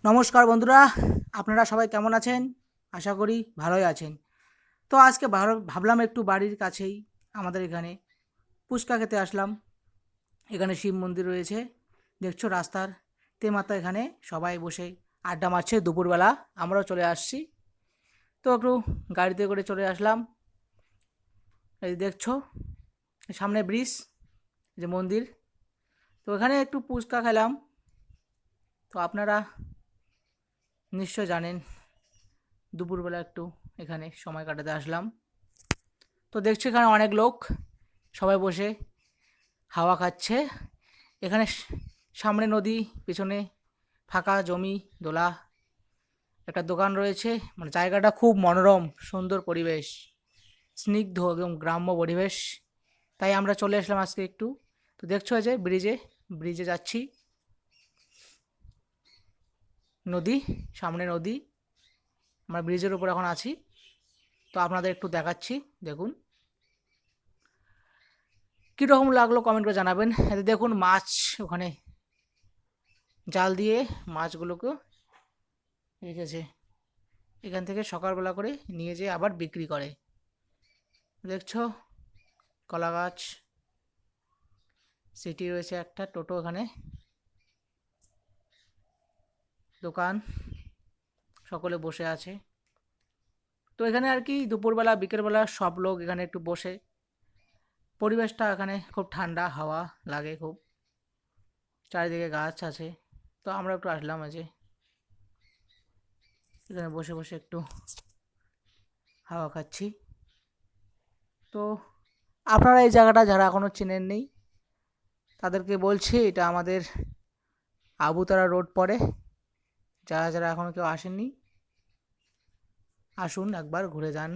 নমস্কার বন্ধুরা, আপনারা সবাই কেমন আছেন? আশা করি ভালোই আছেন। তো আজকে ভাবলাম একটু বাড়ির কাছেই আমাদের এখানে ফুচকা খেতে আসলাম। এখানে শিব মন্দির রয়েছে, দেখছো রাস্তার তেমাথা, এখানে সবাই বসে আড্ডা মারছে দুপুরবেলা। আমরাও চলে আসছি, তো একটু গাড়িতে করে চলে আসলাম। এই দেখছো সামনে ব্রিজ, যে মন্দির, তো এখানে একটু ফুচকা খেলাম। তো আপনারা নিশ্চয় জানেন, দুপুরবেলা একটু এখানে সময় কাটাতে আসলাম। তো দেখছি এখানে অনেক লোক সবাই বসে হাওয়া খাচ্ছে। এখানে সামনে নদী, পিছনে ফাঁকা জমি, দোলা, একটা দোকান রয়েছে। মানে জায়গাটা খুব মনোরম, সুন্দর পরিবেশ, স্নিগ্ধ এবং গ্রাম্য পরিবেশ। তাই আমরা চলে আসলাম আজকে একটু। তো দেখছো এই যে ব্রিজে ব্রিজে যাচ্ছি, নদী, সামনে নদী, আমরা ব্রিজের উপর এখন আছি। তো আপনাদের একটু দেখাচ্ছি, দেখুন কীরকম লাগলো কমেন্ট করে জানাবেন। এতে দেখুন মাছ, ওখানে জাল দিয়ে মাছগুলোকে রেখেছে। এখান থেকে সকালবেলা করে নিয়ে যেয়ে আবার বিক্রি করে। দেখছো কলা গাছ, সিটি রয়েছে একটা, টোটো, এখানে দোকান, সকলে বসে আছে। তো এখানে আর কি দুপুরবেলা বিকেলবেলা সব লোক এখানে একটু বসে, পরিবেশটা এখানে খুব ঠান্ডা হাওয়া লাগে খুব, চারিদিকে গাছ আছে। তো আমরা একটু আসলাম এই যে এখানে বসে বসে একটু হাওয়া খাচ্ছি। তো আপনারা এই জায়গাটা যারা এখনও চেনেননি, তাদেরকে বলছি এটা আমাদের আবুতারা রোড পড়ে। যারা যারা এখনও কেউ আসেননি, আসুন একবার ঘুরে যান।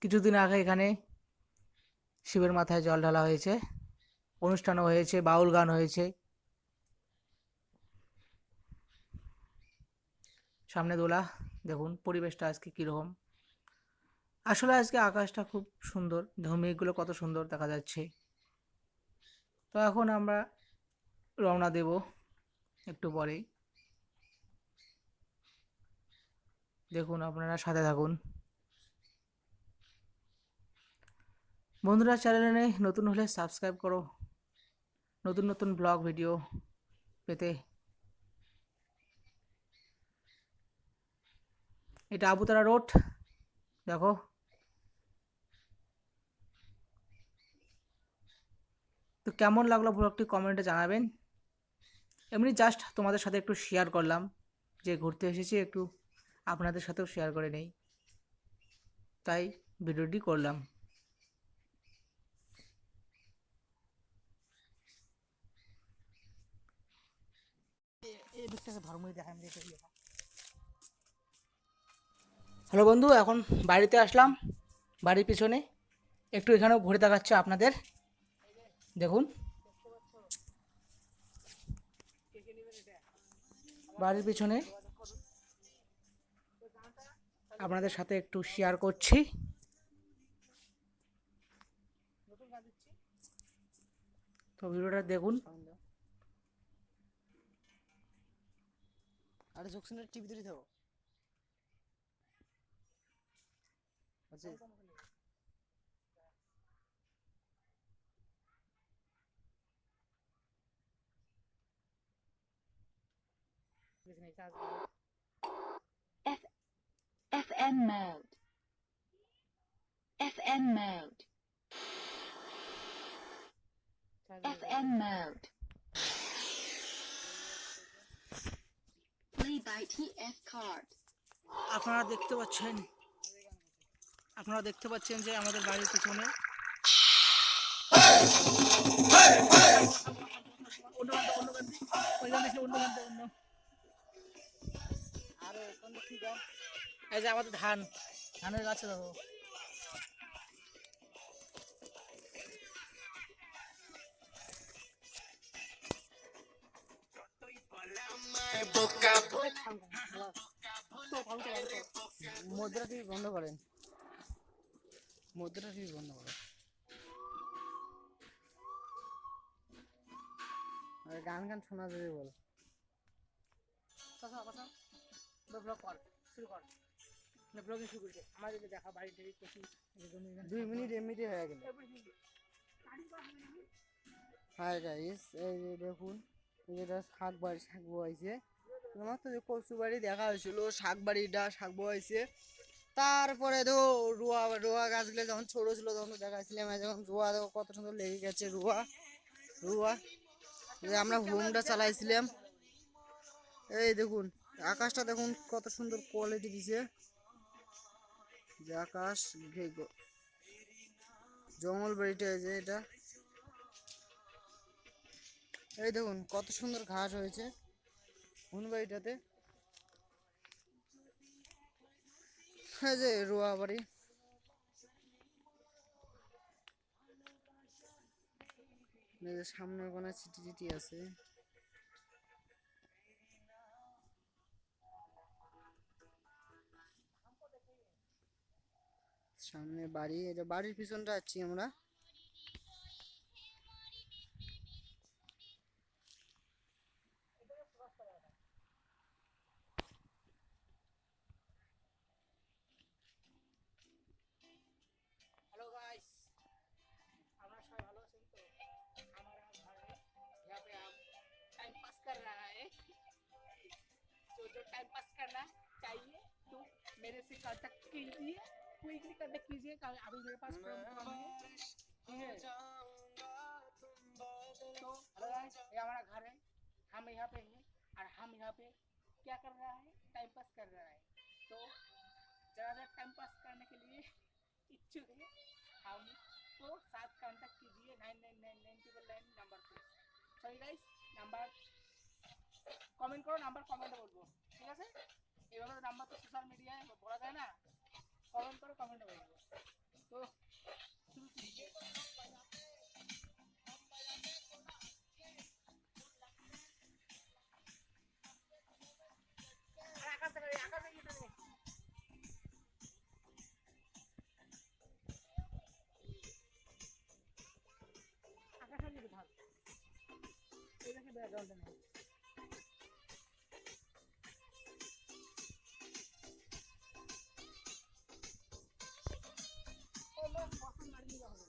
কিছুদিন আগে এখানে শিবের মাথায় জল ঢালা হয়েছে, অনুষ্ঠানও হয়েছে, বাউল গান হয়েছে। সামনে দোলা, দেখুন পরিবেশটা আজকে কীরকম। আসলে আজকে আকাশটা খুব সুন্দর, দেখুন মেঘগুলো কত সুন্দর দেখা যাচ্ছে। তো এখন আমরা রওনা দেব একটু পরেই। দেখুন আপনারা সাথে থাকুন। বন্ধুরা, চ্যানেলে নতুন হলে সাবস্ক্রাইব করো নতুন নতুন ব্লগ ভিডিও পেতে। এটা আবুতারা রোড, দেখো। তো কেমন লাগলো ব্লগটি কমেন্টে জানাবেন। এমনি জাস্ট তোমাদের সাথে একটু শেয়ার করলাম, যে ঘুরতে এসেছি একটু আপনাদের সাথেও শেয়ার করে নেই, তাই ভিডিওটি করলাম। হ্যালো বন্ধু, এখন বাড়িতে আসলাম, বাড়ির পিছনে একটু এখানেও ঘুরে দেখাচ্ছে আপনাদের। দেখুন বাড়ির পিছনে আপনাদের সাথে একটু শেয়ার করছি। তো ভিডিওটা দেখুন। আরে জকসনের টিভি ধরে থাকো আছে। F FM mode. FM mode. FM mode. Play by TF card. আপনারা দেখতে পাচ্ছেন, যে আমাদের বাড়ির পিছনে এই যে আমাদের ধানের গাছে দেখো। মুদ্রা টিভি বন্ধ করেন, মুদ্রা টিভি বন্ধ করেন। গান গান শোনা যাবে বল। বসা বসা ব্লগ কর শুরু কর না ব্লগিং শুরু করছে আমাদের দেখা বাড়ি থেকে কচি 2 মিনিট এমনিতে হয়ে গেল। হাই গাইস, এই যে দেখুন, এটা শাক বয়েছে। তোমার তো যে কচু বাড়ি দেখা হয়েছিল, শাক বয়েছে। তারপরে দেখো রোয়া গাছগুলো যখন ছোট ছিল তখন তো দেখাচ্ছিলাম, যখন রোয়া দেখো কত সুন্দর লেগে গেছে। রোয়া যে আমরা হোমটা চালাইছিলাম। এই দেখুন আকাশটা দেখুন কত সুন্দর কোয়ালিটি দিছে, যে আকাশ জঙ্গল বাড়িটা এই যে এটা। এই দেখুন কত সুন্দর ঘাস হয়েছে হুন বাড়িটাতে। এই যে রোয়া বাড়ি, এই যে সামনে কোনো চিটি আছে। সামনে বাড়ি, এটা বাড়ির পিছনটা আছি আমরা। हेलो गाइस, हमारा सब हेलो सुन तो हमारा घर है यहाँ पे आप टाइम पास कर रहा है। जो टाइम पास करना चाहिए तो मेरे से कांटेक्ट कीजिए, क्विकली कांटेक्ट कीजिए। अभी मेरे पास फोन कम है, ठीक है। तो हेलो गाइस, ये हमारा घर है, हम यहाँ पे हैं और हम यहाँ पे क्या कर रहा है, टाइम पास कर रहा है। तो ज़्यादा टाइम पास करने के लिए इच्छुक है हम तो साथ कांटेक्ट कीजिए 9999 नंबर पे। सॉरी गाइस, নাম্বার কমেন্ট করো, নাম্বার কমেন্টে বলবো, ঠিক আছে। এইভাবে নাম্বার তো সোশ্যাল মিডিয়ায় বলা যায় না, কমেন্ট করো, কমেন্টে বলবো। তো শুরু कीजिए। আর আকাশ থেকে আকাশের দিকে থাক, এই দেখে ব্যাকগ্রাউন্ডে নেই। ও লোক কখন মারিয়ে যাবে।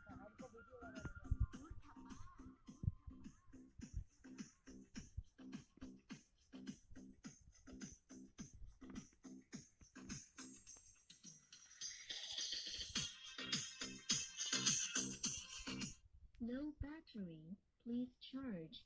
हमको वीडियो बना No battery. Please charge.